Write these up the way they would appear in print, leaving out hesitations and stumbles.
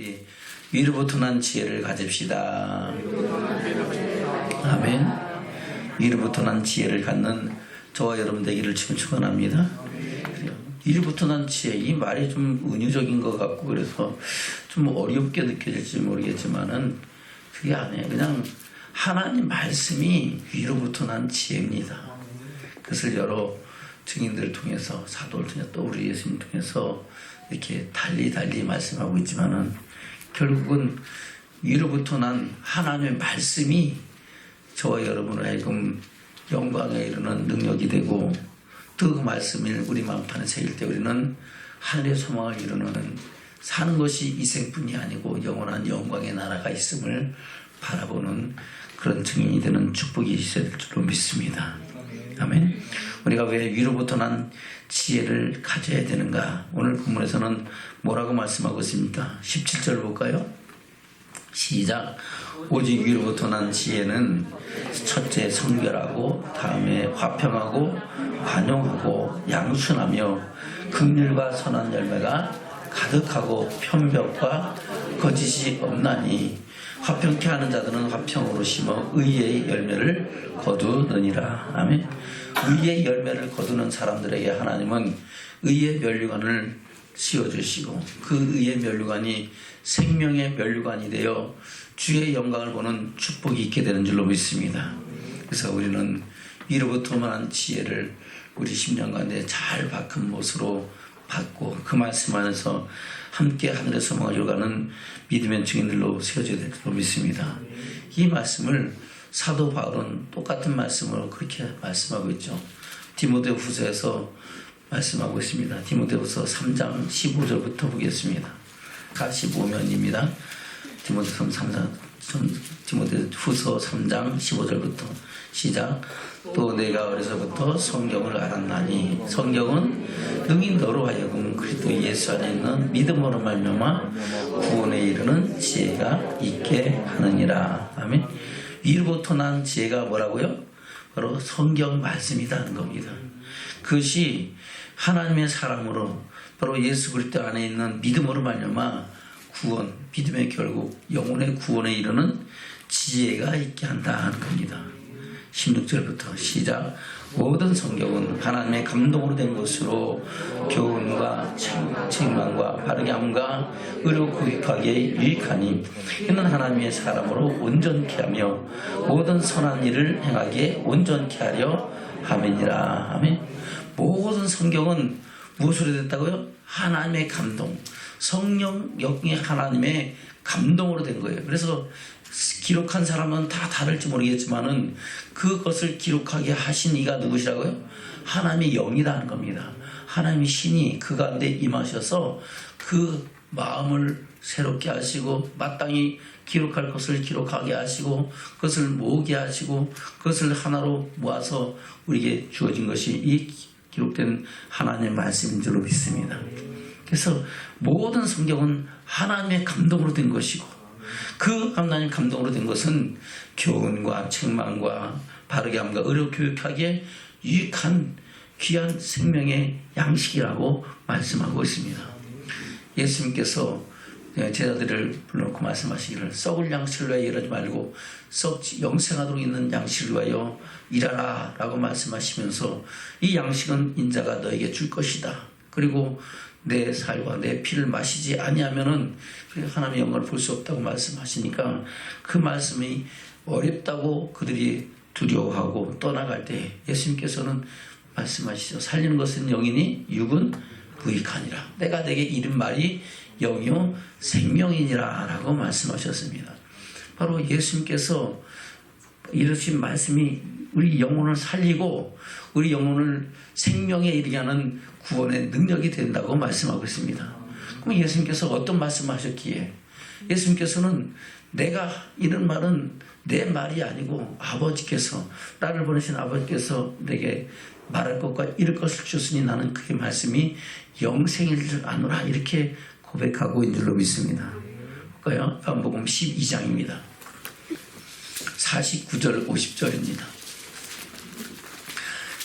우리 위로부터 난 지혜를 가집시다. 아멘. 위로부터 난 지혜를 갖는 저와 여러분 되기를 지금 축원합니다. 위로부터 난 지혜, 이 말이 좀 은유적인 것 같고 그래서 좀 어렵게 느껴질지 모르겠지만은 그게 아니에요. 그냥 하나님 말씀이 위로부터 난 지혜입니다. 그것을 여러 증인들을 통해서, 사도를 통해서, 또 우리 예수님 통해서 이렇게 달리 말씀하고 있지만은 결국은 위로부터 난 하나님의 말씀이 저와 여러분을 하여금 영광에 이르는 능력이 되고, 또 그 말씀을 우리 마음판에 새길 때 우리는 하늘의 소망을 이루는, 사는 것이 이생뿐이 아니고 영원한 영광의 나라가 있음을 바라보는 그런 증인이 되는 축복이 있어야 될 줄로 믿습니다. 아멘. 우리가 왜 위로부터 난 지혜를 가져야 되는가? 오늘 본문에서는 뭐라고 말씀하고 있습니까? 17절 볼까요? 시작. 오직 위로부터 난 지혜는 첫째 성결하고, 다음에 화평하고 관용하고 양순하며 긍휼과 선한 열매가 가득하고 편벽과 거짓이 없나니, 화평케 하는 자들은 화평으로 심어 의의 열매를 거두느니라. 아멘. 의의 열매를 거두는 사람들에게 하나님은 의의 면류관을 씌워주시고, 그 의의 면류관이 생명의 면류관이 되어 주의 영광을 보는 축복이 있게 되는 줄로 믿습니다. 그래서 우리는 위로부터만 지혜를 우리 심령 가운데 잘 박은 못으로 받고, 그 말씀 안에서 함께 하늘의 소망을 이루어가는 믿음의 증인들로 세워져야 될 줄로 믿습니다. 이 말씀을 사도 바울은 똑같은 말씀으로 그렇게 말씀하고 있죠. 디모데후서에서 말씀하고 있습니다. 디모데후서 3장 15절부터 보겠습니다. 45면입니다. 디모데후서 3장 15절부터 시작. 또 내가 어려서부터 성경을 알았나니, 성경은 능히 너로 하여금 그리스도 예수 안에 있는 믿음으로 말미암아 구원에 이르는 지혜가 있게 하느니라. 아멘. 위로부터 난 지혜가 뭐라고요? 바로 성경 말씀이라는 겁니다. 그것이 하나님의 사랑으로, 바로 예수 그리스도 안에 있는 믿음으로 말미암아 구원, 믿음의 결국 영혼의 구원에 이르는 지혜가 있게 한다는 겁니다. 16절부터 시작. 모든 성경은 하나님의 감동으로 된 것으로 교훈과 책망과 바르게 함과 의로 교육하기에 유익하니, 이는 하나님의 사람으로 온전케 하며 모든 선한 일을 행하기에 온전케 하려 함이니라. 아멘. 모든 성경은 무엇으로 됐다고요? 하나님의 감동, 성령 영의 하나님의 감동으로 된 거예요. 그래서 기록한 사람은 다 다를지 모르겠지만은 그것을 기록하게 하신 이가 누구시라고요? 하나님의 영이라는 겁니다. 하나님의 신이 그 가운데 임하셔서 그 마음을 새롭게 하시고, 마땅히 기록할 것을 기록하게 하시고, 그것을 모으게 하시고, 그것을 하나로 모아서 우리에게 주어진 것이 이 기록된 하나님의 말씀인 줄로 믿습니다. 그래서 모든 성경은 하나님의 감동으로 된 것이고, 그 하나님 감동으로 된 것은 교훈과 책망과 바르게 함과 의로 교육하기에 유익한 귀한 생명의 양식이라고 말씀하고 있습니다. 예수님께서 제자들을 불러놓고 말씀하시기를, 썩을 양식을 위하여 일하지 말고 영생하도록 있는 양식을 위하여 일하라 라고 말씀하시면서, 이 양식은 인자가 너에게 줄 것이다. 그리고 내 살과 내 피를 마시지 아니하면은 하나님의 영광을 볼 수 없다고 말씀하시니까, 그 말씀이 어렵다고 그들이 두려워하고 떠나갈 때 예수님께서는 말씀하시죠. 살리는 것은 영이니 육은 무익하니라. 내가 내게 이른 말이 영이요 생명이니라 라고 말씀하셨습니다. 바로 예수님께서 이르신 말씀이 우리 영혼을 살리고 우리 영혼을 생명에 이르게 하는 구원의 능력이 된다고 말씀하고 있습니다. 그럼 예수님께서 어떤 말씀을 하셨기에, 예수님께서는 내가 이런 말은 내 말이 아니고 아버지께서, 나를 보내신 아버지께서 내게 말할 것과 이룰 것을 주셨으니 나는 그의 말씀이 영생일 줄 아노라, 이렇게 고백하고 있는 줄로 믿습니다. 볼까요? 요한복음 12장입니다. 49절 50절입니다.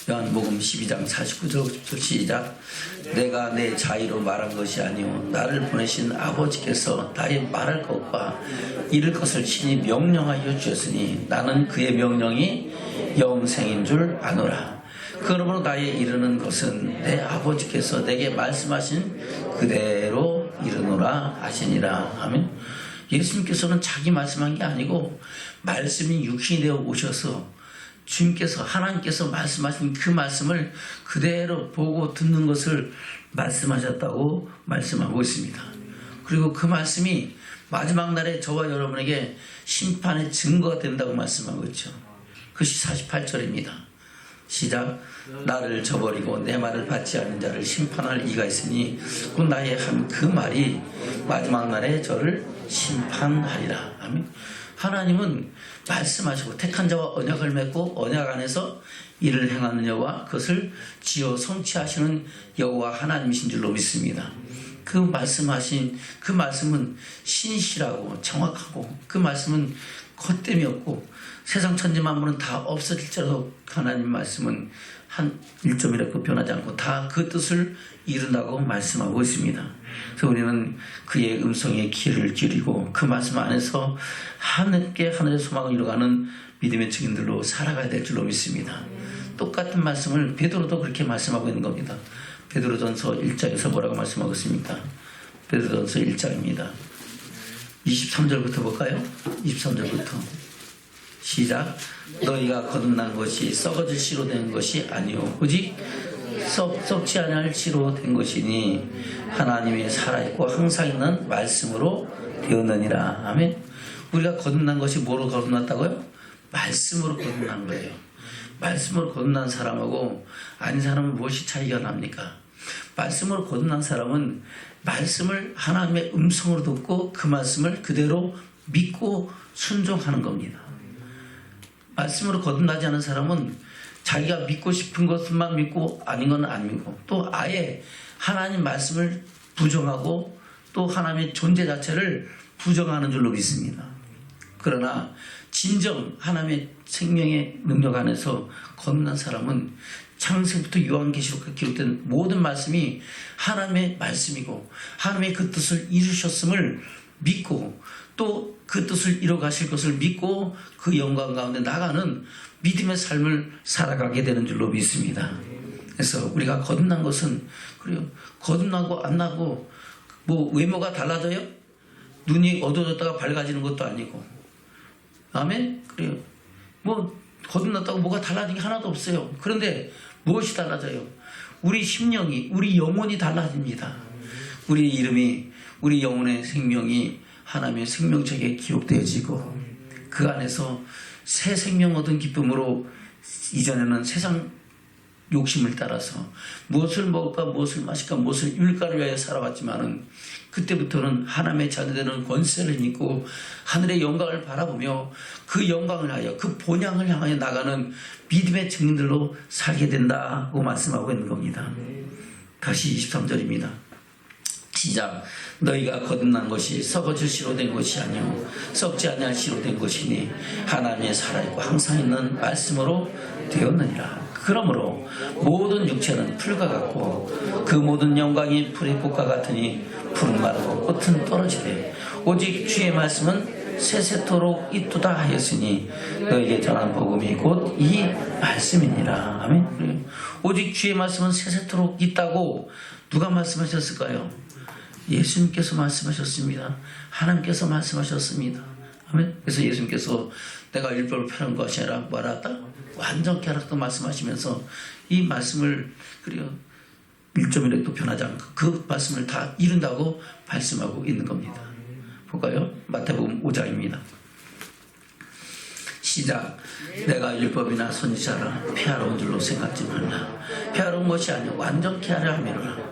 요한복음 12장 49절부터 시작. 내가 내 자의로 말한 것이 아니오 나를 보내신 아버지께서 나의 말할 것과 이룰 것을 친히 명령하여 주셨으니 나는 그의 명령이 영생인 줄 아노라. 그러므로 나의 이르는 것은 내 아버지께서 내게 말씀하신 그대로 이르노라 하시니라. 아멘. 예수님께서는 자기 말씀한 게 아니고 말씀이 육신이 되어 오셔서 주님께서 하나님께서 말씀하신 그 말씀을 그대로 보고 듣는 것을 말씀하셨다고 말씀하고 있습니다. 그리고 그 말씀이 마지막 날에 저와 여러분에게 심판의 증거가 된다고 말씀하고 있죠. 그것이 48절입니다. 시작. 나를 저버리고 내 말을 받지 않는 자를 심판할 이가 있으니 곧 나의 한 그 말이 마지막 날에 저를 심판하리라. 아멘. 하나님은 말씀하시고 택한 자와 언약을 맺고 언약 안에서 일을 행하는 여호와 그것을 지어 성취하시는 여호와 하나님이신 줄로 믿습니다. 그 말씀하신 그 말씀은 신실하고 정확하고 그 말씀은 헛됨이 없고 세상 천지 만물은 다 없어질지라도 하나님 말씀은 한 1점이라도 변하지 않고 다 그 뜻을 이룬다고 말씀하고 있습니다. 그래서 우리는 그의 음성에 귀를 기울이고 그 말씀 안에서 하늘께 하늘의 소망을 이루어가는 믿음의 증인들로 살아가야 될 줄로 믿습니다. 똑같은 말씀을 베드로도 그렇게 말씀하고 있는 겁니다. 베드로전서 1장에서 뭐라고 말씀하고 있습니까? 베드로전서 1장입니다. 23절부터 볼까요? 23절부터 시작. 너희가 거듭난 것이 썩어질 씨로 된 것이 아니오 오직 썩지 않을 씨로 된 것이니 하나님이 살아있고 항상 있는 말씀으로 되었느니라. 아멘. 우리가 거듭난 것이 뭐로 거듭났다고요? 말씀으로 거듭난 거예요. 말씀으로 거듭난 사람하고 아닌 사람은 무엇이 차이가 납니까? 말씀으로 거듭난 사람은 말씀을 하나님의 음성으로 듣고 그 말씀을 그대로 믿고 순종하는 겁니다. 말씀으로 거듭나지 않은 사람은 자기가 믿고 싶은 것만 믿고 아닌 건 안 믿고 또 아예 하나님 말씀을 부정하고 또 하나님의 존재 자체를 부정하는 줄로 믿습니다. 그러나 진정 하나님의 생명의 능력 안에서 거듭난 사람은 창세부터 요한계시록까지 기록된 모든 말씀이 하나님의 말씀이고 하나님의 그 뜻을 이루셨음을 믿고 또 그 뜻을 이뤄 가실 것을 믿고 그 영광 가운데 나가는 믿음의 삶을 살아가게 되는 줄로 믿습니다. 그래서 우리가 거듭난 것은 그래요. 거듭나고 안 나고 뭐 외모가 달라져요? 눈이 어두워졌다가 밝아지는 것도 아니고 아멘? 그래요. 뭐 거듭났다고 뭐가 달라진 게 하나도 없어요. 그런데 무엇이 달라져요? 우리 심령이 우리 영혼이 달라집니다. 우리 이름이 우리 영혼의 생명이 하나님의 생명책에 기록되어지고 그 안에서 새 생명 얻은 기쁨으로 이전에는 세상 욕심을 따라서 무엇을 먹을까 무엇을 마실까 무엇을 입을까를 위하여 살아왔지만은 그때부터는 하나님의 자녀되는 권세를 믿고 하늘의 영광을 바라보며 그 영광을 하여 그 본향을 향하여 나가는 믿음의 증인들로 살게 된다고 말씀하고 있는 겁니다. 다시 23절입니다. 시작. 너희가 거듭난 것이 썩어질 씨로 된 것이 아니오 썩지 아니할 씨로 된 것이니 하나님의 살아있고 항상 있는 말씀으로 되었느니라. 그러므로 모든 육체는 풀과 같고 그 모든 영광이 풀의 꽃과 같으니 풀은 마르고 꽃은 떨어지되 오직 주의 말씀은 세세토록 있도다 하였으니 너에게 전한 복음이 곧 이 말씀이니라. 아멘. 오직 주의 말씀은 세세토록 있다고 누가 말씀하셨을까요? 예수님께서 말씀하셨습니다. 하나님께서 말씀하셨습니다. 아멘. 그래서 예수님께서 내가 율법을 펴는 것이 아니라 뭐라다? 완전케 하라고 말씀하시면서 이 말씀을 그래요 1점이라도 변하지 않고 그 말씀을 다 이룬다고 말씀하고 있는 겁니다. 볼까요? 마태복음 5장입니다. 시작. 내가 율법이나 선지자라 폐하러운 줄로 생각지 말라. 폐하러운 것이 아니라 완전케 하려 함이로라.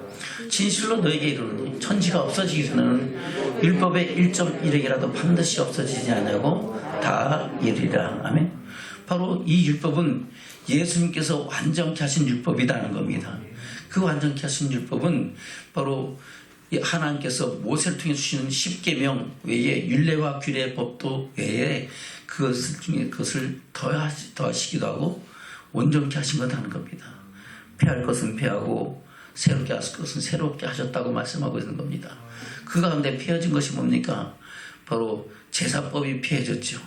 진실로 너에게 이르노니 천지가 없어지기 전에는 율법의 1.1핵이라도 반드시 없어지지 않냐고 다 이르리라. 아멘. 바로 이 율법은 예수님께서 완전케 하신 율법이라는 겁니다. 그 완전케 하신 율법은 바로 하나님께서 모세를 통해 주시는 10계명 외에 율례와 규례 법도 외에 그것을 더하시기도 하고 온전케 하신 거라는 겁니다. 폐할 것은 폐하고 새롭게 하실 것은 새롭게 하셨다고 말씀하고 있는 겁니다. 그 가운데 폐해진 것이 뭡니까? 바로 제사법이 폐해졌죠.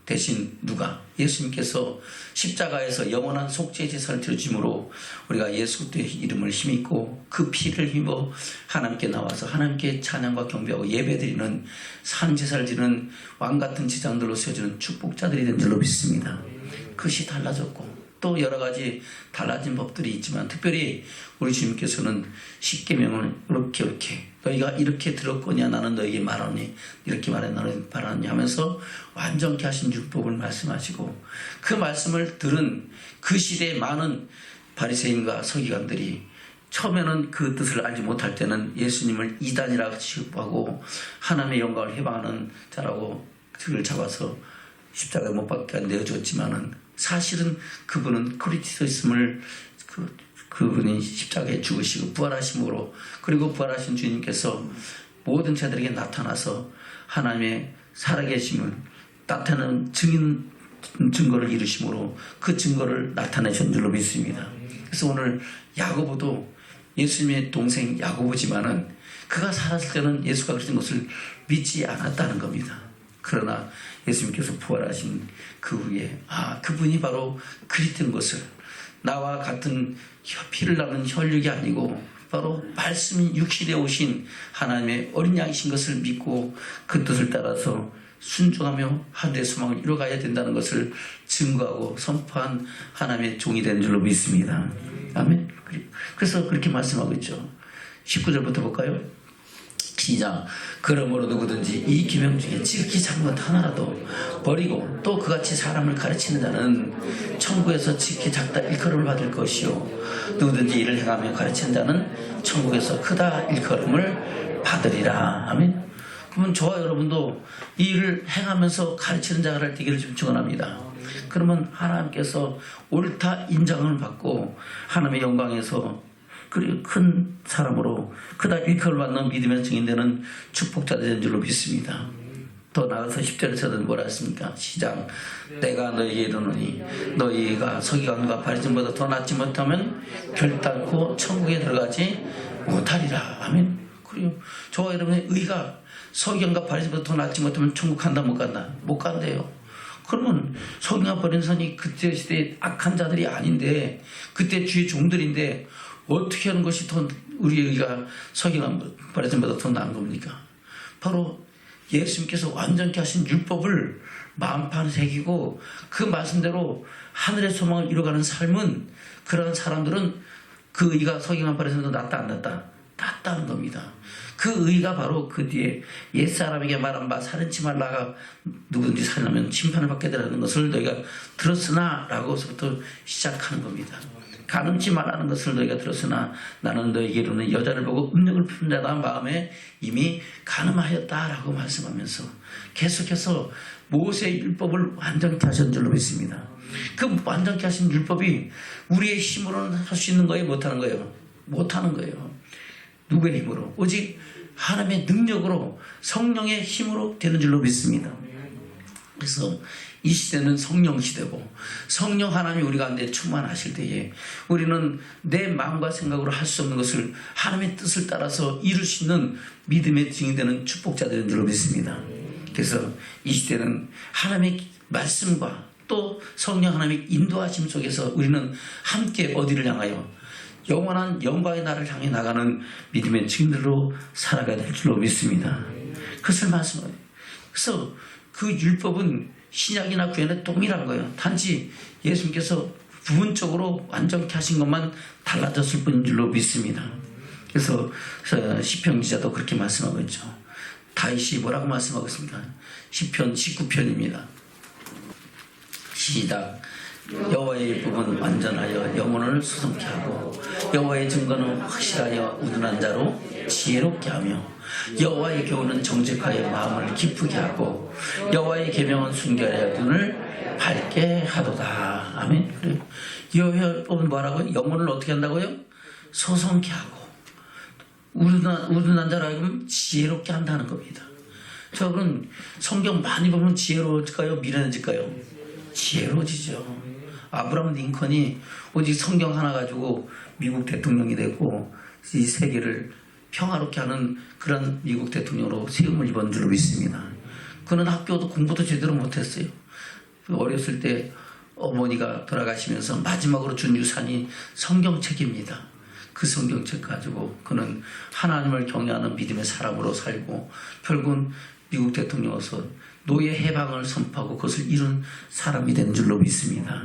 대신 누가? 예수님께서 십자가에서 영원한 속죄 제사를 드려줌으로 우리가 예수 그리스도의 이름을 힘입고 그 피를 힘입어 하나님께 나와서 하나님께 찬양과 경배하고 예배드리는 산제사를 지는 왕같은 지장들로 세워지는 축복자들이 된 줄로 믿습니다. 그것이 달라졌고 또 여러 가지 달라진 법들이 있지만 특별히 우리 주님께서는 십계명을 이렇게 너희가 이렇게 들었거냐 나는 너희에게 말하니 이렇게 말해 너는 말하니 하면서 완전케 하신 율법을 말씀하시고 그 말씀을 들은 그 시대의 많은 바리새인과 서기관들이 처음에는 그 뜻을 알지 못할 때는 예수님을 이단이라고 취급하고 하나님의 영광을 해방하는 자라고 그를 잡아서 십자가에 못 박게 내어줬지만은 사실은 그분은 그리스도 있음을 그분이 십자가에 죽으시고 부활하심으로 그리고 부활하신 주님께서 모든 자들에게 나타나서 하나님의 살아계심을 나타내는 증거를 이루심으로 그 증거를 나타내신 줄로 믿습니다. 그래서 오늘 야고보도 예수님의 동생 야고보지만은 그가 살았을 때는 예수가 그러신 것을 믿지 않았다는 겁니다. 그러나 예수님께서 부활하신 그 후에 그분이 바로 그리스도인 것을 나와 같은 피를 나는 혈육이 아니고 바로 말씀이 육신에 오신 하나님의 어린 양이신 것을 믿고 그 뜻을 따라서 순종하며 하늘의 소망을 이뤄가야 된다는 것을 증거하고 선포한 하나님의 종이 된 줄로 믿습니다. 아멘. 그래서 그렇게 말씀하고 있죠. 19절부터 볼까요? 시작. 그러므로 누구든지 이 계명 중에 지극히 작은 것 하나라도 버리고 또 그같이 사람을 가르치는 자는 천국에서 지극히 작다 일컬음을 받을 것이요 누구든지 이를 행하며 가르치는 자는 천국에서 크다 일컬음을 받으리라. 아멘. 그러면 저와 여러분도 이 일을 행하면서 가르치는 자가 되기를 좀 축원합니다. 그러면 하나님께서 옳다 인정을 받고 하나님의 영광에서 그리고 큰 사람으로 크다 일컬을 받는 믿음의 증인되는 축복자 되는 줄로 믿습니다. 더 나아가서 10절에서는 뭐라 했습니까? 시작. 내가 너희에게 이르노니 너희가 서기관과 바리새인보다 더 낫지 못하면 결단코 천국에 들어가지 못하리라. 아멘. 그리고 저와 여러분의 의가 서기관과 바리새인보다 더 낫지 못하면 천국 간다 못 간다? 못 간대요. 그러면 서기관과 바리새인이 그때 시대에 악한 자들이 아닌데 그때 주의 종들인데 어떻게 하는 것이 더 우리가 서기관 바리새인보다 더 나은 겁니까? 바로 예수님께서 완전케 하신 율법을 마음판에 새기고 그 말씀대로 하늘의 소망을 이뤄가는 삶은 그런 사람들은 그 의가 서기관 바리새인보다 낫다 안 낫다? 낫다는 겁니다. 그 의가 바로 그 뒤에 옛사람에게 말한 바 살인치 말라가 누구든지 살인하면 심판을 받게 되라는 것을 너희가 들었으나 라고서부터 시작하는 겁니다. 가늠치 말라는 것을 너희가 들었으나 나는 너희에게 이르는 여자를 보고 음욕을 피운 자다 마음에 이미 가늠하였다라고 말씀하면서 계속해서 모세의 율법을 완전케 하신 줄로 믿습니다. 그 완전케 하신 율법이 우리의 힘으로는 할 수 있는 거예요? 못하는 거예요? 못하는 거예요. 누구의 힘으로? 오직 하나님의 능력으로 성령의 힘으로 되는 줄로 믿습니다. 그래서 이 시대는 성령 시대고 성령 하나님이 우리 가운데 충만하실 때에 우리는 내 마음과 생각으로 할 수 없는 것을 하나님의 뜻을 따라서 이룰 수 있는 믿음의 증인되는 축복자들인 줄로 믿습니다. 그래서 이 시대는 하나님의 말씀과 또 성령 하나님의 인도하심 속에서 우리는 함께 어디를 향하여 영원한 영광의 나라를 향해 나가는 믿음의 증인들로 살아가야 될 줄로 믿습니다. 그것을 말씀해요. 그래서 그 율법은 신약이나 구약의 동일한 거예요. 단지 예수님께서 부분적으로 완전케 하신 것만 달라졌을 뿐인 줄로 믿습니다. 그래서 시편 기자도 그렇게 말씀하고 있죠. 다윗이 뭐라고 말씀하고 있습니까? 시편 19편입니다. 시작. 여호와의 율법은 완전하여 영혼을 수성케 하고 여호와의 증거는 확실하여 우둔한 자로 지혜롭게 하며 여호와의 교훈은 정직하여 마음을 기쁘게 하고 여호와의 계명은 순결하여 눈을 밝게 하도다. 아멘. 여호와의 율법은 뭐라고요? 영혼을 어떻게 한다고요? 소성케 하고 우둔한 자로 하여금 지혜롭게 한다는 겁니다. 저는 성경 많이 보면 지혜로워질까요? 미련해질까요? 지혜로워지죠. 아브라함 링컨이 오직 성경 하나 가지고 미국 대통령이 되고 이 세계를 평화롭게 하는 그런 미국 대통령으로 세움을 입은 줄로 믿습니다. 그는 학교도 공부도 제대로 못했어요. 어렸을 때 어머니가 돌아가시면서 마지막으로 준 유산이 성경책입니다. 그 성경책 가지고 그는 하나님을 경외하는 믿음의 사람으로 살고 결국은 미국 대통령으로서 노예 해방을 선포하고 그것을 이룬 사람이 된 줄로 믿습니다.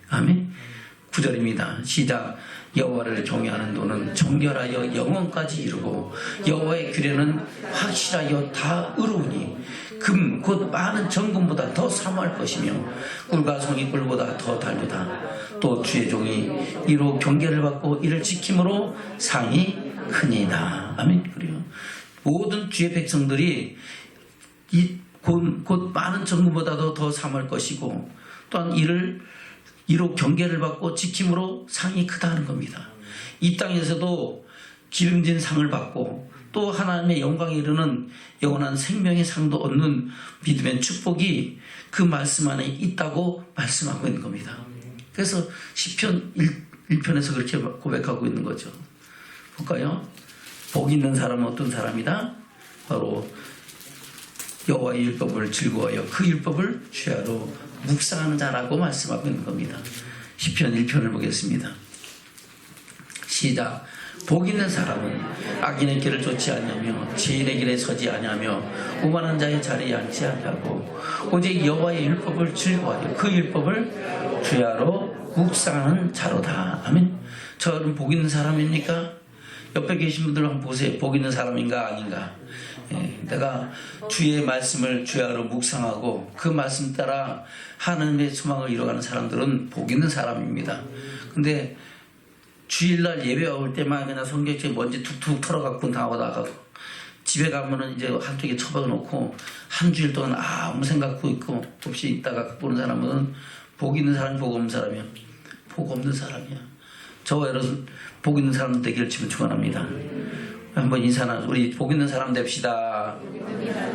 아멘. 9절입니다. 시작. 여호와를 경외하는 도는 정결하여 영원까지 이르고 여호와의 규례는 확실하여 다 의로우니 금 곧 많은 정금보다 더 사모할 것이며 꿀과 송이 꿀보다 더 달도다. 또 주의 종이 이로 경계를 받고 이를 지킴으로 상이 크니이다. 아멘. 그래요. 모든 주의 백성들이 곧 많은 정금보다도 더 사모할 것이고 또한 이로 경계를 받고 지킴으로 상이 크다는 겁니다. 이 땅에서도 기름진 상을 받고 또 하나님의 영광에 이르는 영원한 생명의 상도 얻는 믿음의 축복이 그 말씀 안에 있다고 말씀하고 있는 겁니다. 그래서 시편 1편에서 그렇게 고백하고 있는 거죠. 볼까요? 복 있는 사람은 어떤 사람이다? 바로 여호와의 율법을 즐거워하여 그 율법을 주야로 묵상하는 자라고 말씀하고 있는 겁니다. 시편 1편을 보겠습니다. 시작. 복 있는 사람은 악인의 길을 쫓지 아니하며 죄인의 길에 서지 아니하며 오만한 자의 자리에 앉지 아니하고 오직 여호와의 율법을 즐거워하여 그 율법을 주야로 묵상하는 자로다. 아멘. 저는 복 있는 사람입니까? 옆에 계신 분들 한번 보세요. 복 있는 사람인가 아닌가. 내가 주의 말씀을 주야로 묵상하고 그 말씀 따라 하나님의 소망을 이뤄가는 사람들은 복 있는 사람입니다. 근데 주일날 예배 올 때만 그냥 성경책에 먼지 툭툭 털어갖고 나오다가 집에 가면은 이제 한쪽에 처박아 놓고 한 주일 동안 아무 생각도 있고 없이 있다가 보는 사람은 복 있는 사람이 복 없는 사람이야. 복 없는 사람이야. 저와 여러분 복 있는 사람 되기를 지금 축원합니다. 한번 인사나 우리 복 있는 사람 됩시다.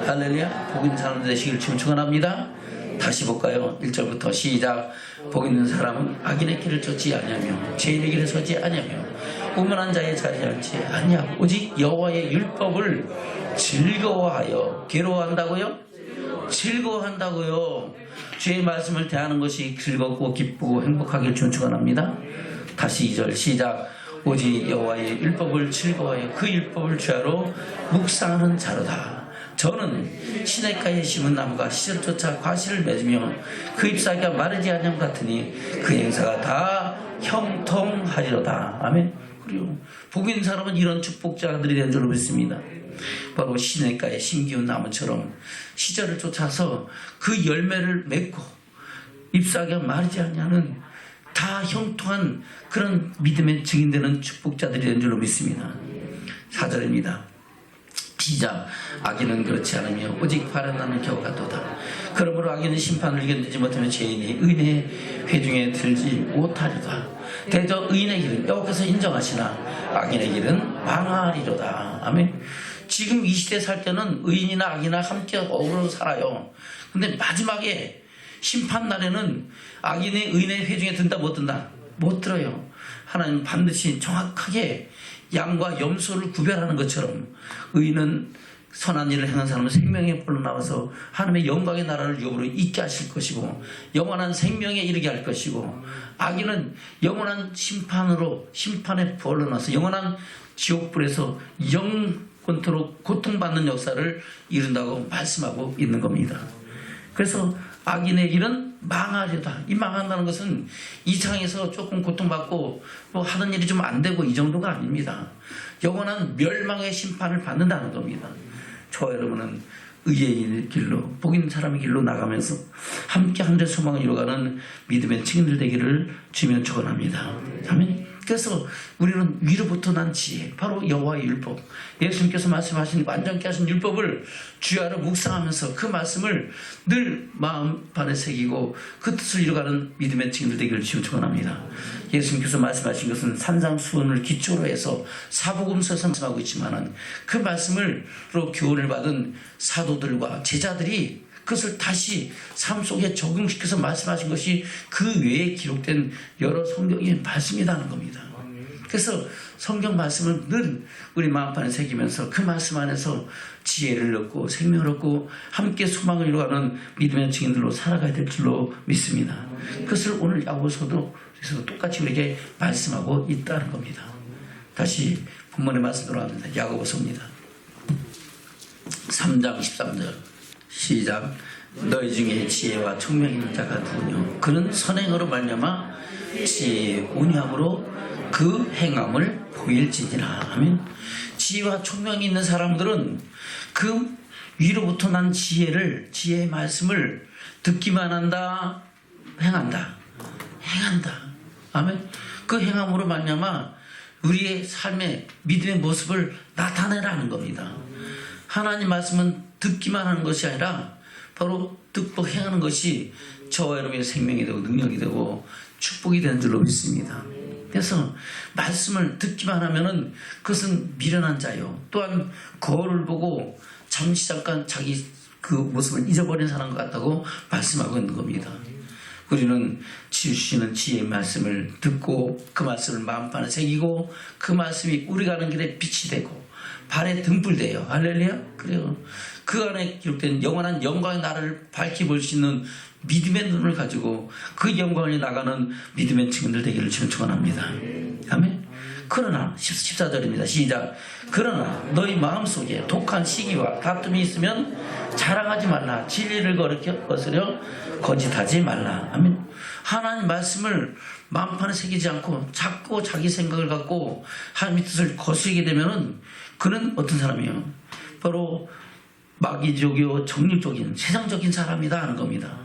할렐루야. 복 있는 사람 되시길 지금 축원합니다. 다시 볼까요? 1절부터 시작. 복 있는 사람은 악인의 길을 쫓지 아니하며 죄인의 길에 서지 아니하며 오만한 자의 자리에 앉지 아니하고 오직 여호와의 율법을 즐거워하여 괴로워한다고요? 즐거워한다고요. 주의 말씀을 대하는 것이 즐겁고 기쁘고 행복하길 축원합니다. 다시 2절 시작. 오직 여호와의 율법을 즐거워하여 그 율법을 주야로 묵상하는 자로다. 저는 시냇가에 심은 나무가 시절을 쫓아 과실을 맺으며 그 잎사귀가 마르지 아니함 같으니 그 행사가 다 형통하리로다. 아멘. 그리고 복 있는 사람은 이런 축복자들이 된 줄로 믿습니다. 바로 시냇가에 심기운 나무처럼 시절을 쫓아서 그 열매를 맺고 잎사귀가 마르지 아니하는 다 형통한 그런 믿음의 증인되는 축복자들이 된 줄로 믿습니다. 4절입니다. 시작. 악인은 그렇지 않으며 오직 바른 나는 겨우 같도다. 그러므로 악인은 심판을 이겨내지 못하면 죄인이 의인의 회중에 들지 못하리다. 대저 의인의 길은 여호와께서 인정하시나 악인의 길은 망하리로다. 아멘. 지금 이 시대 살 때는 의인이나 악이나 함께 어우러 살아요. 근데 마지막에 심판날에는 악인이 의인의 회중에 든다 못 든다? 못 들어요. 하나님 반드시 정확하게 양과 염소를 구별하는 것처럼 의인은 선한 일을 행한 사람은 생명의 뿔로 나와서 하나님의 영광의 나라를 영으로 있게 하실 것이고 영원한 생명에 이르게 할 것이고 악인은 영원한 심판의 벌로 나와서 영원한 지옥불에서 영원토록 고통받는 역사를 이룬다고 말씀하고 있는 겁니다. 그래서 악인의 길은 망하리다. 이 망한다는 것은 이 창에서 조금 고통받고 뭐 하는 일이 좀 안 되고 이 정도가 아닙니다. 영원한 멸망의 심판을 받는다는 겁니다. 저와 여러분은 의의 길로 복 있는 사람의 길로 나가면서 함께 하늘의 소망을 이루어가는 믿음의 증인들 되기를 주면 축원합니다. 아멘. 그래서 우리는 위로부터 난 지혜, 바로 여호와의 율법, 예수님께서 말씀하신 완전케 하신 율법을 주야로 묵상하면서 그 말씀을 늘 마음판에 새기고 그 뜻을 이루어가는 믿음의 증인들 되기를 주여 축원합니다. 예수님께서 말씀하신 것은 산상수훈을 기초로 해서 사복음서에서 말씀하고 있지만 그 말씀으로 교훈을 받은 사도들과 제자들이 그것을 다시 삶 속에 적용시켜서 말씀하신 것이 그 외에 기록된 여러 성경의 말씀이라는 겁니다. 그래서 성경 말씀을 늘 우리 마음판에 새기면서 그 말씀 안에서 지혜를 얻고 생명을 얻고 함께 소망을 이루어가는 믿음의 증인들로 살아가야 될 줄로 믿습니다. 그것을 오늘 야고보서도 똑같이 우리에게 말씀하고 있다는 겁니다. 다시 본문의 말씀 돌아갑니다. 야고보서입니다. 3장 13절 시작. 너희 중에 지혜와 총명이 있는 자가 누구냐? 그는 선행으로 말미암아 지혜의 온유함으로 그 행함을 보일지니라. 아멘. 지혜와 총명이 있는 사람들은 그 위로부터 난 지혜의 말씀을 듣기만 한다, 행한다. 아멘. 그 행함으로 말미암아 우리의 삶의 믿음의 모습을 나타내라는 겁니다. 하나님 말씀은 듣기만 하는 것이 아니라 바로 듣고 행하는 것이 저와 여러분의 생명이 되고 능력이 되고 축복이 되는 줄로 믿습니다. 그래서 말씀을 듣기만 하면은 그것은 미련한 자요. 또한 거울을 보고 잠시 잠깐 자기 그 모습을 잊어버린 사람 같다고 말씀하고 있는 겁니다. 우리는 주시는 지혜의 말씀을 듣고 그 말씀을 마음판에 새기고 그 말씀이 우리 가는 길에 빛이 되고 발에 등불 돼요. 할렐루야. 그래요. 그 안에 기록된 영원한 영광의 나라를 밝히 볼 수 있는 믿음의 눈을 가지고 그 영광에 나가는 믿음의 증인들 되기를 주님 축원합니다. 아멘. 그러나 14절입니다. 시작. 그러나 너희 마음속에 독한 시기와 다툼이 있으면 자랑하지 말라. 진리를 거스려 거짓하지 말라. 아멘. 하나님 말씀을 마음판에 새기지 않고 자꾸 자기 생각을 갖고 하나님의 뜻을 거스르게 되면은 그는 어떤 사람이에요? 바로 마귀적이요 정립적인 세상적인 사람이다 하는 겁니다.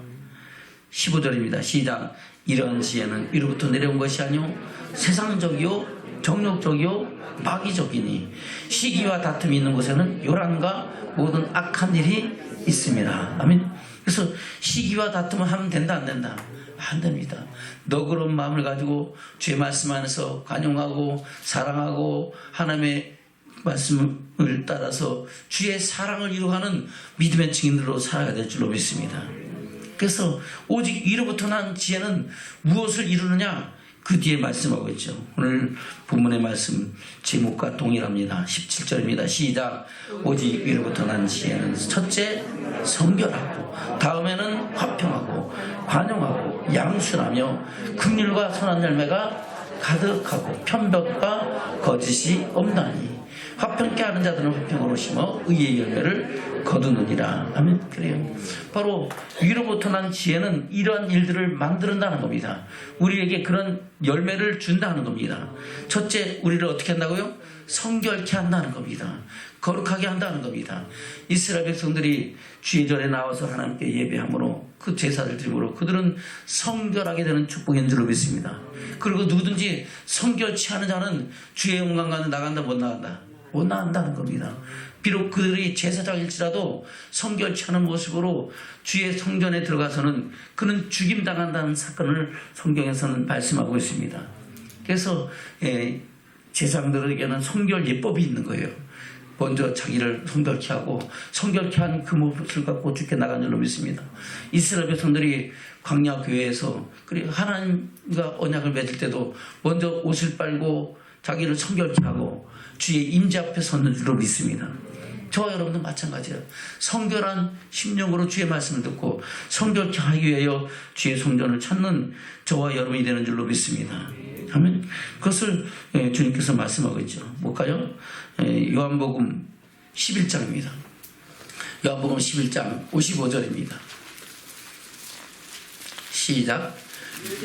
15절입니다. 시작. 이런 지혜는 위로부터 내려온 것이 아니요 세상적이요 정욕적이요 마귀적이니 시기와 다툼이 있는 곳에는 요란과 모든 악한 일이 있습니다. 아멘. 그래서 시기와 다툼을 하면 된다 안 된다? 안 됩니다. 너그러운 마음을 가지고 주의 말씀 안에서 관용하고 사랑하고 하나님의 말씀을 따라서 주의 사랑을 이루어가는 믿음의 증인들로 살아가야 될 줄로 믿습니다. 그래서 오직 위로부터 난 지혜는 무엇을 이루느냐? 그 뒤에 말씀하고 있죠. 오늘 본문의 말씀 제목과 동일합니다. 17절입니다. 시작. 오직 위로부터 난 지혜는 첫째 성결하고 다음에는 화평하고 관용하고 양순하며 긍휼과 선한 열매가 가득하고 편벽과 거짓이 없나니 화평케 하는 자들은 화평으로 심어 의의 열매를 거두느니라. 아멘. 그래요. 바로 위로부터 난 지혜는 이러한 일들을 만든다는 겁니다. 우리에게 그런 열매를 준다는 겁니다. 첫째, 우리를 어떻게 한다고요? 성결케 한다는 겁니다. 거룩하게 한다는 겁니다. 이스라엘 백성들이 주의 전에 나와서 하나님께 예배함으로 그 제사를 드림으로 그들은 성결하게 되는 축복인 줄로 믿습니다. 그리고 누구든지 성결치 않은 자는 주의 영광 가운데 나간다 못 나간다? 못 나간다는 겁니다. 비록 그들이 제사장일지라도 성결치 않은 모습으로 주의 성전에 들어가서는 그는 죽임당한다는 사건을 성경에서는 말씀하고 있습니다. 그래서 제사장들에게는 성결 예법이 있는 거예요. 먼저 자기를 성결케 하고 성결케 한 그 모습을 갖고 죽게 나간 줄로 믿습니다. 이스라엘 백성들이 광야 교회에서 그리고 하나님과 언약을 맺을 때도 먼저 옷을 빨고 자기를 성결케 하고 주의 임재 앞에 섰는 줄로 믿습니다. 저와 여러분도 마찬가지예요. 성결한 심령으로 주의 말씀을 듣고 성결케 하기 위하여 주의 성전을 찾는 저와 여러분이 되는 줄로 믿습니다. 아멘. 그것을 주님께서 말씀하고 있죠. 뭘까요? 요한복음 11장입니다. 요한복음 11장 55절입니다. 시작.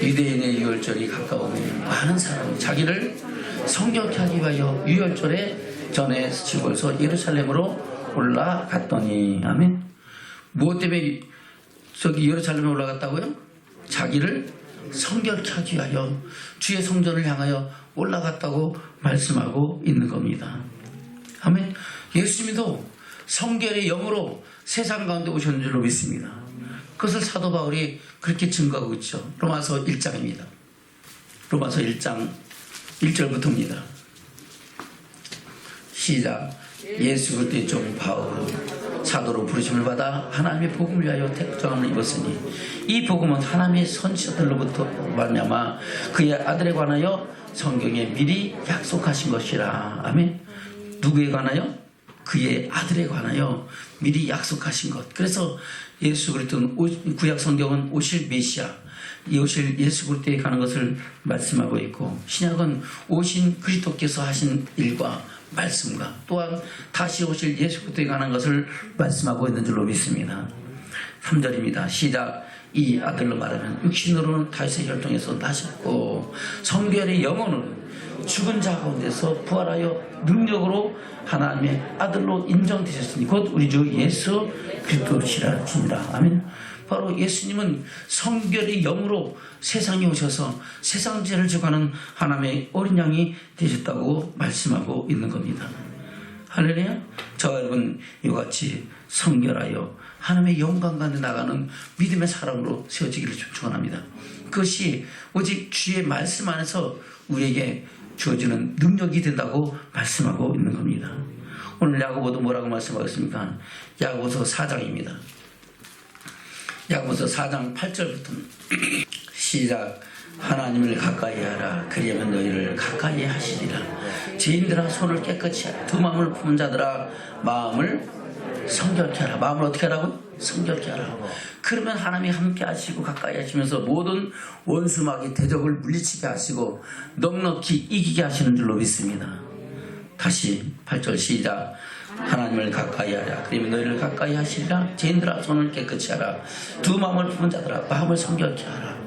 유대인의 유월절이 가까우면 많은 사람이 자기를 성결케 하기 위하여 유월절에 전에 즐거워서 예루살렘으로 올라갔더니 아멘. 무엇 때문에 저기 예루살렘에 올라갔다고요? 자기를 성결케 하기 위하여 주의 성전을 향하여 올라갔다고 말씀하고 있는 겁니다. 아멘. 예수님도 성결의 영으로 세상 가운데 오셨는 줄로 믿습니다. 그것을 사도 바울이 그렇게 증거하고 있죠. 로마서 1장입니다. 로마서 1장 1절부터입니다. 시작. 예수 그리스도의 종 바울은 사도로 부르심을 받아 하나님의 복음을 위하여 택정함을 입었으니 이 복음은 하나님의 선지자들로부터 말미암아 그의 아들에 관하여 성경에 미리 약속하신 것이라. 아멘. 누구에 관하여? 그의 아들에 관하여 미리 약속하신 것. 그래서 예수 그리스도는 구약 성경은 오실 메시아, 이 오실 예수 그리스도에 가는 것을 말씀하고 있고, 신약은 오신 그리스도께서 하신 일과 말씀과 또한 다시 오실 예수 그리스도에 관한 것을 말씀하고 있는 줄로 믿습니다. 3절입니다. 시작. 이 아들로 말하면 육신으로는 다윗의 혈통에서 나셨고 성결의 영혼은 죽은 자 가운데서 부활하여 능력으로 하나님의 아들로 인정되셨으니 곧 우리 주 예수 그리스도시라 지니라. 아멘. 바로 예수님은 성결의 영으로 세상에 오셔서 세상 죄를 지고하는 하나님의 어린 양이 되셨다고 말씀하고 있는 겁니다. 할렐루야. 저와 여러분 이와 같이 성결하여 하나님의 영광 가운데 나가는 믿음의 사람으로 세워지기를 축원합니다. 그것이 오직 주의 말씀 안에서 우리에게 주어지는 능력이 된다고 말씀하고 있는 겁니다. 오늘 야고보도 뭐라고 말씀하겠습니까? 야고보서 4장입니다. 야고보서 4장 8절부터 시작. 하나님을 가까이 하라. 그리하면 너희를 가까이 하시리라. 죄인들아 손을 깨끗이 하라. 두 마음을 품은 자들아 마음을 성결케 하라. 마음을 어떻게 하라고? 성결케 하라. 그러면 하나님이 함께 하시고 가까이 하시면서 모든 원수마귀 대적을 물리치게 하시고 넉넉히 이기게 하시는 줄로 믿습니다. 다시 8절 시작. 하나님을 가까이 하라. 그러면 너희를 가까이 하시리라. 죄인들아 손을 깨끗이 하라. 두 마음을 품은 자들아 마음을 성결케 하라.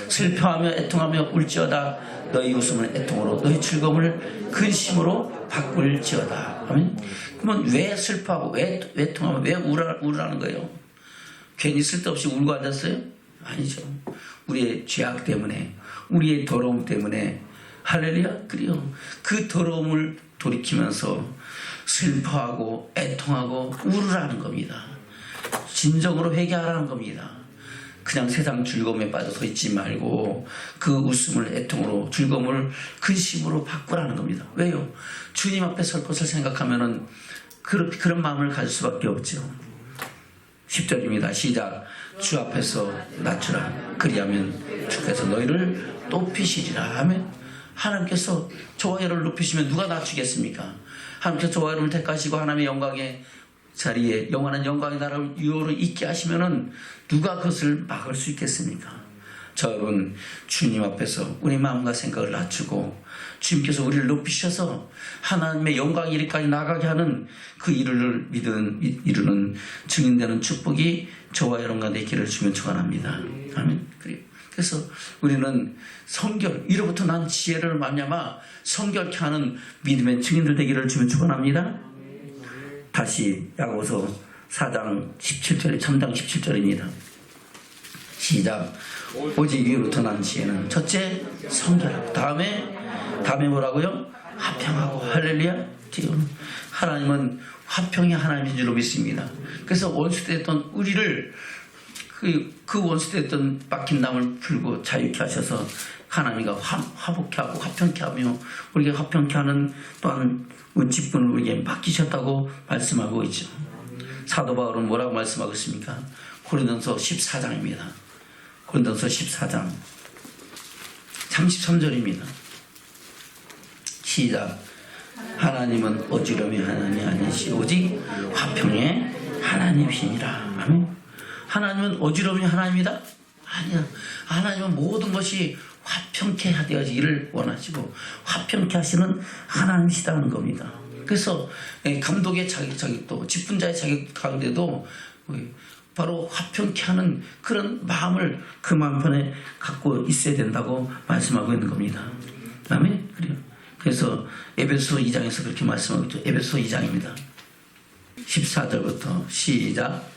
슬퍼하며 애통하며 울지어다. 너희 웃음을 애통으로 너희 즐거움을 근심으로 바꿀지어다. 아멘. 그러면 왜 슬퍼하고 왜 애통하고 왜 우울하는 거예요? 괜히 쓸데없이 울고 앉았어요? 아니죠. 우리의 죄악 때문에, 우리의 더러움 때문에. 할렐루야. 그래요. 그 더러움을 돌이키면서 슬퍼하고 애통하고 우울하는 겁니다. 진정으로 회개하라는 겁니다. 그냥 세상 즐거움에 빠져서 있지 말고 그 웃음을 애통으로 즐거움을 근심으로 바꾸라는 겁니다. 왜요? 주님 앞에 설 것을 생각하면은 그런 마음을 가질 수밖에 없죠. 10절입니다. 시작. 주 앞에서 낮추라. 그리하면 주께서 너희를 높이시리라. 아멘. 하나님께서 저와 여러분을 높이시면 누가 낮추겠습니까? 하나님께서 저와 여러분을 택하시고 하나님의 영광의 자리에 영원한 영광의 나라를 유효로 있게 하시면은 누가 그것을 막을 수 있겠습니까? 저 여러분 주님 앞에서 우리 마음과 생각을 낮추고 주님께서 우리를 높이셔서 하나님의 영광 이르기까지 나가게 하는 그 일을 이루는 증인되는 축복이 저와 여러분 가운데 있기를 주면 축원합니다. 아멘. 그래서 우리는 성결, 이로부터 난 지혜를 말미암아 성결케 하는 믿음의 증인들 되기를 주면 축원합니다. 다시 야고보서 4장 17절에 3장 17절입니다. 시작. 오직 위로부터 난 지혜는 첫째 성결하고 다음에 뭐라고요? 화평하고. 할렐루야. 하나님은 화평이 하나님인 줄로 믿습니다. 그래서 원수됐던 우리를 그 원수됐던 막힌 담을 풀고 자유케 하셔서 하나님과 화목케 하고 화평케 하며 우리에게 화평케 하는 또한 직분을 우리에게 맡기셨다고 말씀하고 있죠. 사도 바울은 뭐라고 말씀하고 있습니까? 고린도서 14장입니다. 고린도서 14장 33절입니다. 시작. 하나님은 어지러움의 하나님이 아니시 오직 화평의 하나님이시니라. 아멘. 하나님은 어지러움의 하나님이다? 아니야. 하나님은 모든 것이 화평케 하되어지기를 원하시고 화평케 하시는 하나님이시다는 겁니다. 그래서 감독의 자격도 직분자의 자격 가운데도 바로 화평케 하는 그런 마음을 그 마음편에 갖고 있어야 된다고 말씀하고 있는 겁니다. 아멘. 그래서 에베소 2장에서 그렇게 말씀하고 있죠. 에베소 2장입니다. 14절부터 시작.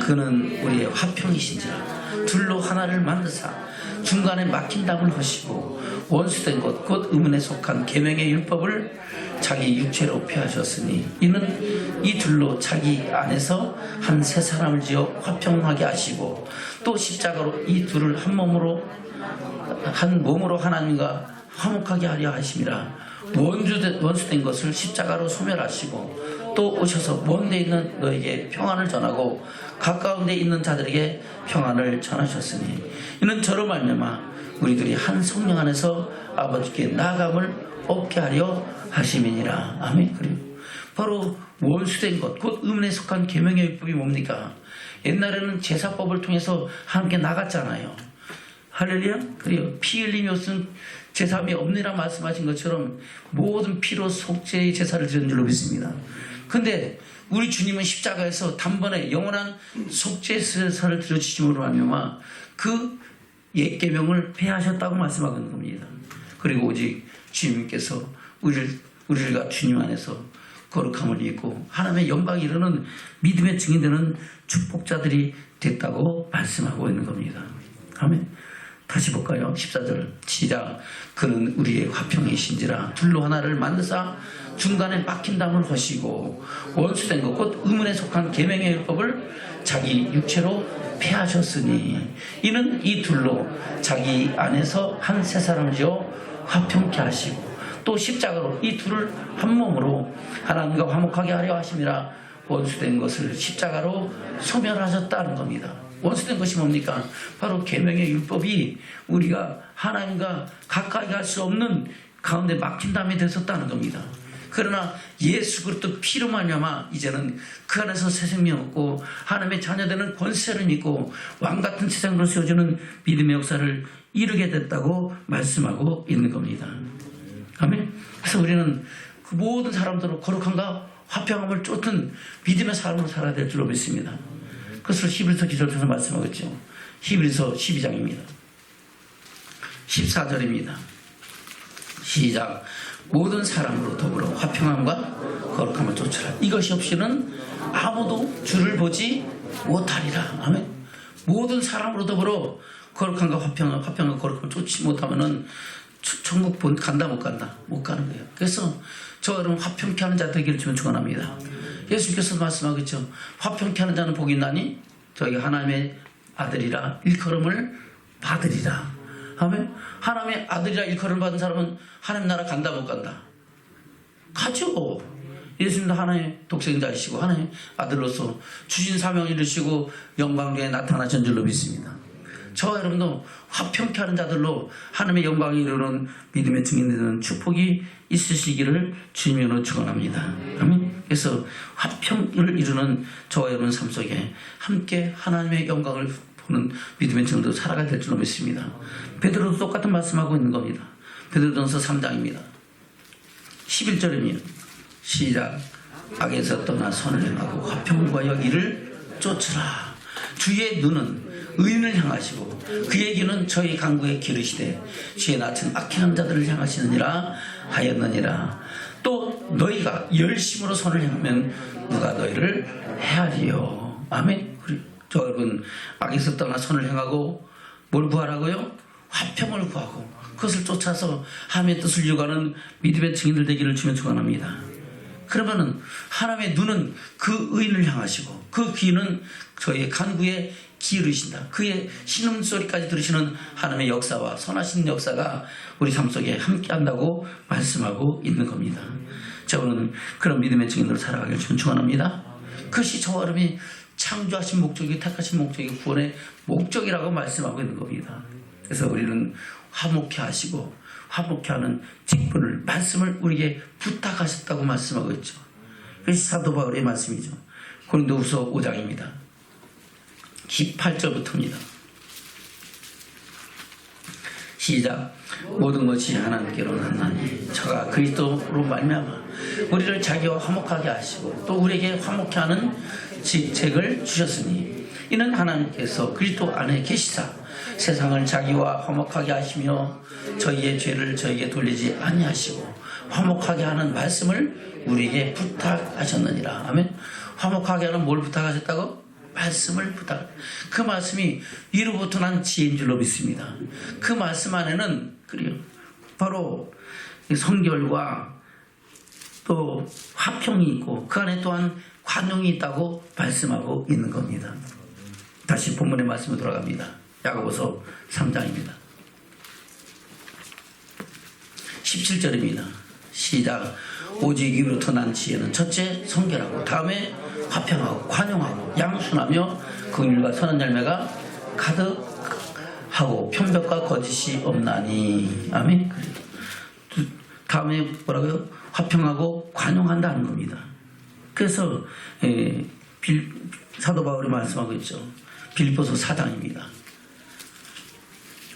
그는 우리의 화평이신지라 둘로 하나를 만드사 중간에 막힌 담을 하시고 원수된 것 곧 의문에 속한 계명의 율법을 자기 육체로 피하셨으니 이는 이 둘로 자기 안에서 한 새 사람을 지어 화평하게 하시고 또 십자가로 이 둘을 한 몸으로 하나님과 화목하게 하려 하심이라. 원수된 것을 십자가로 소멸하시고 또 오셔서 먼 데 있는 너에게 평안을 전하고 가까운 데 있는 자들에게 평안을 전하셨으니 이는 저로 말미암아 우리들이 한 성령 안에서 아버지께 나아감을 얻게 하려 하심이니라. 아멘. 그리고 바로 원수된 것, 곧 의문에 속한 계명의 율법이 뭡니까? 옛날에는 제사법을 통해서 함께 나갔잖아요. 할렐루야. 그리고 피 흘림이 없은 제사함이 없느라 말씀하신 것처럼 모든 피로 속죄의 제사를 드린 줄로 믿습니다. 근데 우리 주님은 십자가에서 단번에 영원한 속죄 제사를 드려주심으로 말미암아 그 옛 계명을 폐하셨다고 말씀하고 있는 겁니다. 그리고 오직 주님께서 우리가 주님 안에서 거룩함을 입고 하나님의 영광이 이루는 믿음의 증인되는 축복자들이 됐다고 말씀하고 있는 겁니다. 아멘. 다시 볼까요? 14절 시작. 그는 우리의 화평이신지라 둘로 하나를 만드사 중간에 막힌 담을 허시고 원수된 것 곧 의문에 속한 계명의 율법을 자기 육체로 폐하셨으니 이는 이 둘로 자기 안에서 한 세 사람을 지어 화평케 하시고 또 십자가로 이 둘을 한 몸으로 하나님과 화목하게 하려 하심이라. 원수된 것을 십자가로 소멸하셨다는 겁니다. 원수된 것이 뭡니까? 바로 계명의 율법이 우리가 하나님과 가까이 갈 수 없는 가운데 막힌 담이 되었다는 겁니다. 그러나 예수 그리스도 피로 말미암아 이제는 그 안에서 새 생명 얻고 하나님의 자녀되는 권세를 믿고 왕같은 세상으로 세워주는 믿음의 역사를 이루게 됐다고 말씀하고 있는 겁니다. 아멘. 그래서 우리는 그 모든 사람들로 거룩함과 화평함을 쫓는 믿음의 삶으로 살아야 될 줄로 믿습니다. 그것을 히브리서 기록에서 말씀하고 있죠. 히브리서 12장입니다. 14절입니다. 시작. 모든 사람으로 더불어 화평함과 거룩함을 쫓으라. 이것이 없이는 아무도 주를 보지 못하리라. 아멘. 모든 사람으로 더불어 거룩함과 화평과 거룩함을 쫓지 못하면은 천국 간다 못 간다? 못 가는 거예요. 그래서 저 여러분 화평케 하는 자 되기를 주면 축원합니다. 예수님께서 말씀하겠죠. 화평케 하는 자는 복이 있나니 저희 하나님의 아들이라 일컬음을 받으리라. 아멘. 하나님의 아들이라 일컬음을 받은 사람은 하나님 나라 간다 못 간다? 가죠. 예수님도 하나님의 독생자이시고 하나님의 아들로서 주신 사명을 이루시고 영광에 나타나신 줄로 믿습니다. 저와 여러분도 화평케 하는 자들로 하나님의 영광을 이루는 믿음의 증인되는 축복이 있으시기를 주님으로 축원합니다. 아멘. 그래서 화평을 이루는 저와 여러분 삶 속에 함께 하나님의 영광을 보는 믿음의 증인으로 살아가야 될 줄로 믿습니다. 베드로도 똑같은 말씀하고 있는 겁니다. 베드로전서 3장입니다. 11절입니다. 시작. 악에서 떠나 선을 행하고 화평을 구하여 이를 쫓으라. 주의 눈은 의인을 향하시고 그의 귀는 저희 강구에 기르시되 주의 낯은 악행하는 자들을 향하시느니라 하였느니라. 또 너희가 열심으로 선을 행하면 누가 너희를 헤아리요. 아멘. 저 여러분 악에서 떠나 선을 행하고 뭘 구하라고요? 화평을 구하고 그것을 쫓아서 하나님의 뜻을 이루가는 믿음의 증인들 되기를 주면 축원합니다. 그러면은 하나님의 눈은 그 의인을 향하시고 그 귀는 저희의 간구에 기울이신다. 그의 신음소리까지 들으시는 하나님의 역사와 선하신 역사가 우리 삶 속에 함께한다고 말씀하고 있는 겁니다. 저는 그런 믿음의 증인으로 살아가길 축원합니다. 그것이 저와 여러분이 창조하신 목적이 택하신 목적이 구원의 목적이라고 말씀하고 있는 겁니다. 그래서 우리는 화목케 하시고 화목케 하는 직분을 말씀을 우리에게 부탁하셨다고 말씀하고 있죠. 그것이 사도 바울의 말씀이죠. 고린도후서 5장입니다. 18절부터입니다. 시작. 모든 것이 하나님께로 났나니 저가 그리스도로 말미암아 우리를 자기와 화목하게 하시고 또 우리에게 화목케 하는 직책을 주셨으니 이는 하나님께서 그리스도 안에 계시사 세상을 자기와 화목하게 하시며 저희의 죄를 저에게 돌리지 아니하시고 화목하게 하는 말씀을 우리에게 부탁하셨느니라. 아멘. 화목하게 하는 뭘 부탁하셨다고? 말씀을 부탁. 그 말씀이 위로부터 난 지혜인 줄로 믿습니다. 그 말씀 안에는 그래요. 바로 성결과 또 화평이 있고 그 안에 또한 관용이 있다고 말씀하고 있는 겁니다. 다시 본문의 말씀으로 돌아갑니다. 야고보서 3장입니다. 17절입니다. 시작. 오직 이로부터 난 지혜는 첫째 성결하고 다음에 화평하고 관용하고 양순하며 긍휼과 선한 열매가 가득하고 편벽과 거짓이 없나니. 아멘. 다음에 뭐라고요? 화평하고 관용한다는 겁니다. 그래서 사도 바울이 말씀하고 있죠. 빌립보서 4장입니다.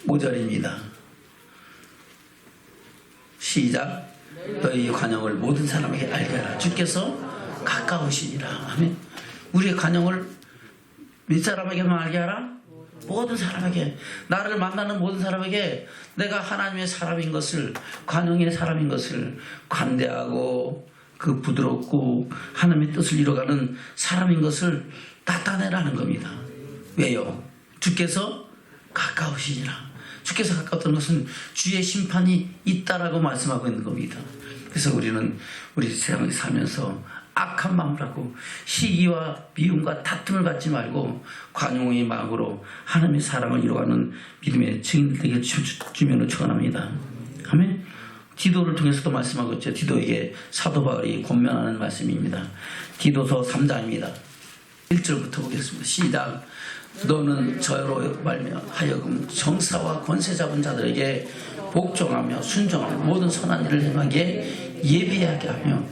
5절입니다. 시작. 너희 관용을 모든 사람에게 알게 하라. 주께서 가까우시니라. 아멘. 우리의 관용을 몇 사람에게만 알게 하라? 모든 사람에게. 나를 만나는 모든 사람에게 내가 하나님의 사람인 것을, 관용의 사람인 것을, 관대하고 그 부드럽고 하나님의 뜻을 이뤄가는 사람인 것을 나타내라는 겁니다. 왜요? 주께서 가까우시니라. 주께서 가까웠던 것은 주의 심판이 있다라고 말씀하고 있는 겁니다. 그래서 우리는 우리 세상에 살면서 악한 마음을 하고 시기와 미움과 다툼을 갖지 말고 관용의 마음으로 하나님의 사랑을 이루어가는 믿음의 증인들 되게 주면을 축원합니다. 아멘. 디도를 통해서도 말씀하고 있죠. 디도에게 사도 바울이 권면하는 말씀입니다. 디도서 3장입니다. 1절부터 보겠습니다. 시작. 너는 저로 말며 하여금 정사와 권세 잡은 자들에게 복종하며 순종하며 모든 선한 일을 행하기에 예비하게 하며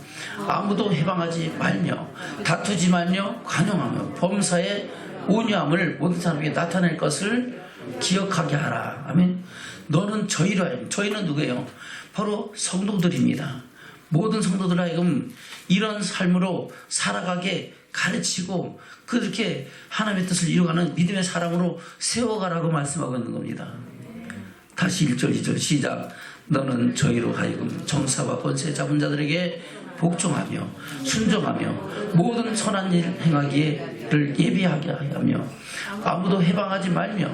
아무도 해방하지 말며 다투지 말며 관용하며 범사의 온유함을 모든 사람에게 나타낼 것을 기억하게 하라. 아멘. 너는 저희로 하여금, 저희는 누구예요? 바로 성도들입니다. 모든 성도들 하여금 이런 삶으로 살아가게 가르치고 그렇게 하나님의 뜻을 이루어가는 믿음의 사람으로 세워가라고 말씀하고 있는 겁니다. 다시 1절 2절 시작. 너는 저희로 하여금 정사와 권세 잡은 자들에게 복종하며 순종하며 모든 선한 일 행하기를 예비하게 하며 아무도 해방하지 말며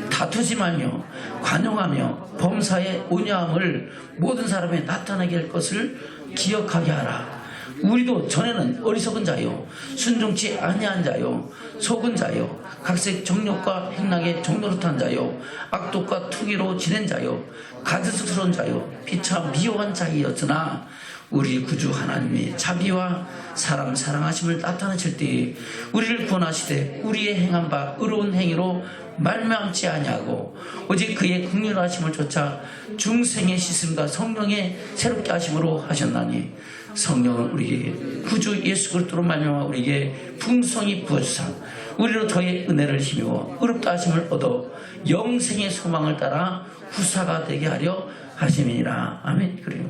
다투지 말며 관용하며 범사의 온유함을 모든 사람에 나타나게 할 것을 기억하게 하라. 우리도 전에는 어리석은 자요 순종치 아니한 자요 속은 자요 각색 정욕과 행락에 종노릇한 자요 악독과 투기로 지낸 자요 가증스러운 자요 피차 미워한 자이었으나 우리 구주 하나님이 자비와 사람 사랑하심을 나타내실 때에 우리를 구원하시되 우리의 행한 바 의로운 행위로 말미암지 아니하고 오직 그의 긍휼하심을 쫓아 중생의 씻음과 성령의 새롭게 하심으로 하셨나니 성령은 우리에게 구주 예수 그리스도로 말미암아 우리에게 풍성히 부어주사 우리로 더의 은혜를 힘입어 의롭다 하심을 얻어 영생의 소망을 따라 후사가 되게 하려 하심이니라. 아멘. 그래요.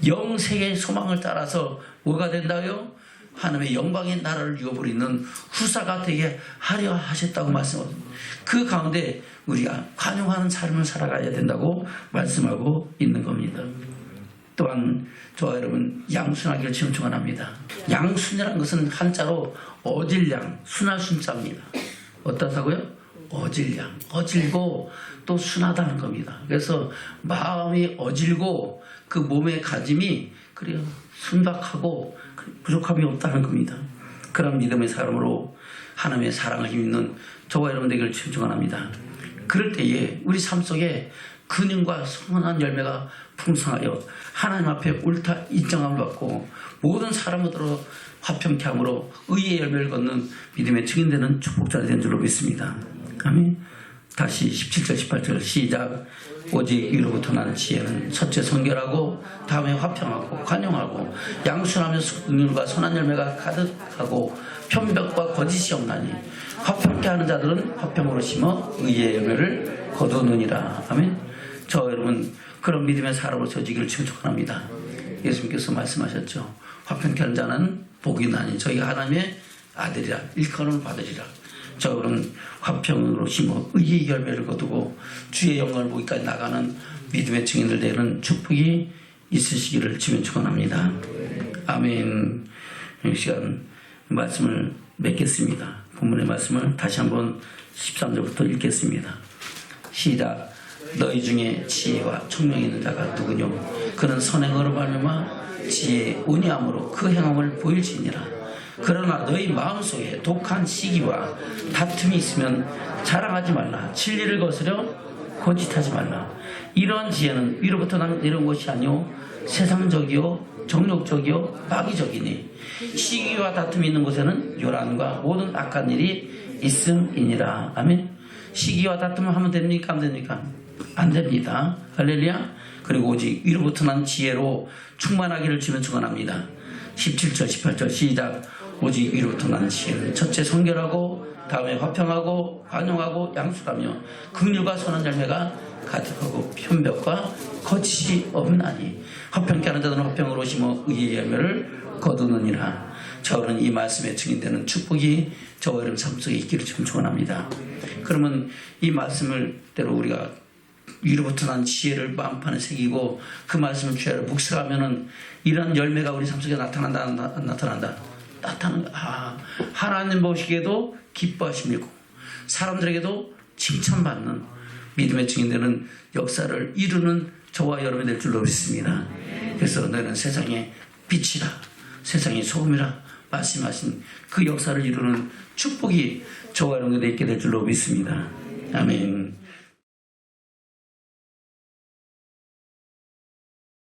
영생의 소망을 따라서 뭐가 된다고요? 하나님의 영광의 나라를 이어버리는 후사가 되게 하려 하셨다고 말씀합니다. 그 가운데 우리가 관용하는 삶을 살아가야 된다고 말씀하고 있는 겁니다. 또한 저와 여러분 양순하기를 지금 축원합니다. 양순이라는 것은 한자로 어질양, 순할 순자입니다. 어떻다고요? 어질양, 어질고 또 순하다는 겁니다. 그래서 마음이 어질고 그 몸의 가짐이 그래요 순박하고 부족함이 없다는 겁니다. 그런 믿음의 사람으로 하나님의 사랑을 힘입는 저와 여러분 되기를 축원합니다. 그럴 때에 우리 삶 속에 근육과 선한 열매가 풍성하여 하나님 앞에 옳다 인정함을 받고 모든 사람으로 화평케 함으로 의의 열매를 걷는 믿음의 증인되는 축복자가 된 줄로 믿습니다. 아멘. 다시 17절 18절 시작. 오직 위로부터 나는 지혜는 첫째 성결하고 다음에 화평하고 관용하고 양순하며 긍휼과 선한 열매가 가득하고 편벽과 거짓이 없나니 화평케 하는 자들은 화평으로 심어 의의 열매를 거두느니라. 아멘. 저 여러분 그런 믿음의 사람으로 저지기를 축원합니다. 예수님께서 말씀하셨죠. 화평케 하는 자는 복이 나니 저희가 하나님의 아들이라 일컬음을 받으리라. 저 여러분 화평으로 심어 의의 열매를 거두고 주의 영광을 보기까지 나가는 믿음의 증인들 되는 축복이 있으시기를 주면 축원합니다. 아멘. 이 시간 말씀을 맺겠습니다. 본문의 말씀을 다시 한번 13절부터 읽겠습니다. 시작. 너희 중에 지혜와 총명이 있는 자가 누구뇨? 그는 선행으로 말미암아 지혜의 온유함으로 그 행함을 보일지니라. 그러나 너희 마음속에 독한 시기와 다툼이 있으면 자랑하지 말라. 진리를 거스려 거짓하지 말라. 이러한 지혜는 위로부터 내려온 것이 아니오 세상적이요 정욕적이요 마귀적이니 시기와 다툼이 있는 곳에는 요란과 모든 악한 일이 있음이니라. 아멘. 시기와 다툼을 하면 됩니까? 안 됩니까? 안 됩니다. 할렐루야. 그리고 오직 위로부터 난 지혜로 충만하기를 주면 축원합니다. 17절 18절 시작. 오직 위로부터 난 지혜는 첫째 성결하고 다음에 화평하고 관용하고 양수라며 긍휼과 선한 열매가 가득하고 편벽과 거짓이 없나니 화평케 하는 자들은 화평으로 심어 의의 열매를 거두느니라. 저는 이 말씀에 증인되는 축복이 저와 여러분 삶 속에 있기를 좀 축원합니다. 그러면 이 말씀을 때로 우리가 위로부터 난 지혜를 마음판에 새기고 그 말씀을 주야로 묵상하면은 이런 열매가 우리 삶 속에 나타난다 안 나타난다? 나타난다. 하나님 보시기에도 기뻐하심이고 사람들에게도 칭찬받는 믿음의 증인되는 역사를 이루는 저와 여러분이 될 줄로 믿습니다. 그래서 너는 세상의 빛이라 세상의 소금이라 말씀하신 그 역사를 이루는 축복이 저와 여러분에게 있게 될 줄로 믿습니다. 아멘.